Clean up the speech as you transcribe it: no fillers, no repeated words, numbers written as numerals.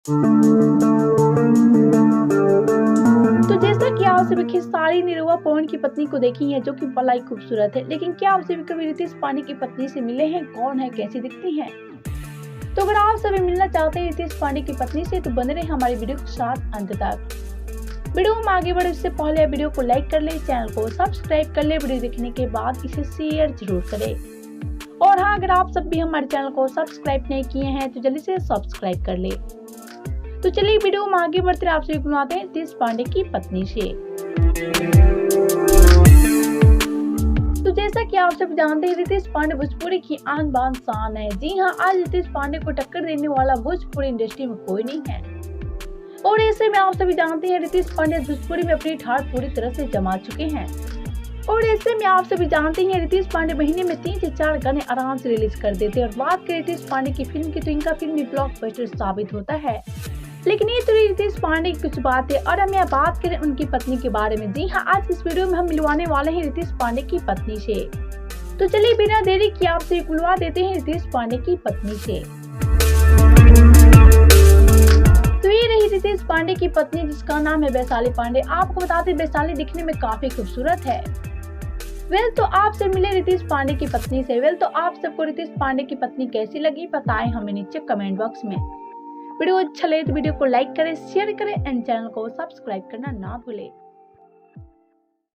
तो जैसा कि आप सभी खेसारी निरहुआ पवन की पत्नी को देखी है, जो कि बड़ा ही खूबसूरत है। लेकिन क्या आप सभी कभी रितेश पांडे की पत्नी से मिले हैं? कौन है, कैसी दिखती हैं? तो अगर आप सभी मिलना चाहते हैं रितेश पांडे की पत्नी से, तो बने रहे हमारी वीडियो के साथ अंत तक। वीडियो में आगे बढ़े उससे पहले वीडियो को लाइक कर ले, चैनल को सब्सक्राइब कर ले। वीडियो देखने के बाद इसे शेयर जरूर करें। और हाँ, अगर आप सब भी हमारे चैनल को सब्सक्राइब नहीं किए हैं तो जल्दी से सब्सक्राइब कर ले। तो चलिए वीडियो में आगे बढ़ते हैं, आपसे बुलाते हैं रितेश पांडे की पत्नी से। तो जैसा कि आप सब जानते हैं, रितेश पांडे भोजपुरी की आन बान शान है। जी हाँ, आज रितेश पांडे को टक्कर देने वाला भोजपुरी इंडस्ट्री में कोई नहीं है। और ऐसे में आप सभी जानते हैं, रितेश पांडे भोजपुरी में अपनी ठाठ पूरी तरह से जमा चुके हैं। और ऐसे में आप सभी जानते हैं, रितेश पांडे महीने में 3 से 4 गाने आराम से रिलीज कर देते हैं। और बात करें रितेश पांडे की फिल्म की, तो इनका फिल्म भी ब्लॉकबस्टर साबित होता है। लेकिन ये तो रितेश पांडे की कुछ बात है, और हम यहाँ बात करें उनकी पत्नी के बारे में। जी हाँ, आज इस वीडियो में हम मिलवाने वाले हैं रितेश पांडे की पत्नी से। तो चलिए बिना देरी किए आपसे मिलवा देते हैं रितेश पांडे की पत्नी से। तो ये रही रितेश पांडे की पत्नी, जिसका नाम है वैशाली पांडे। आपको बता दें, वैशाली दिखने में काफी खूबसूरत है। तो आपसे मिले रितेश पांडे की पत्नी से। तो आप सबको रितेश पांडे की पत्नी कैसी लगी, बताएं हमें नीचे कमेंट बॉक्स में। वीडियो अच्छा लगे तो वीडियो को लाइक करें, शेयर करें एंड चैनल को सब्सक्राइब करना ना भूलें।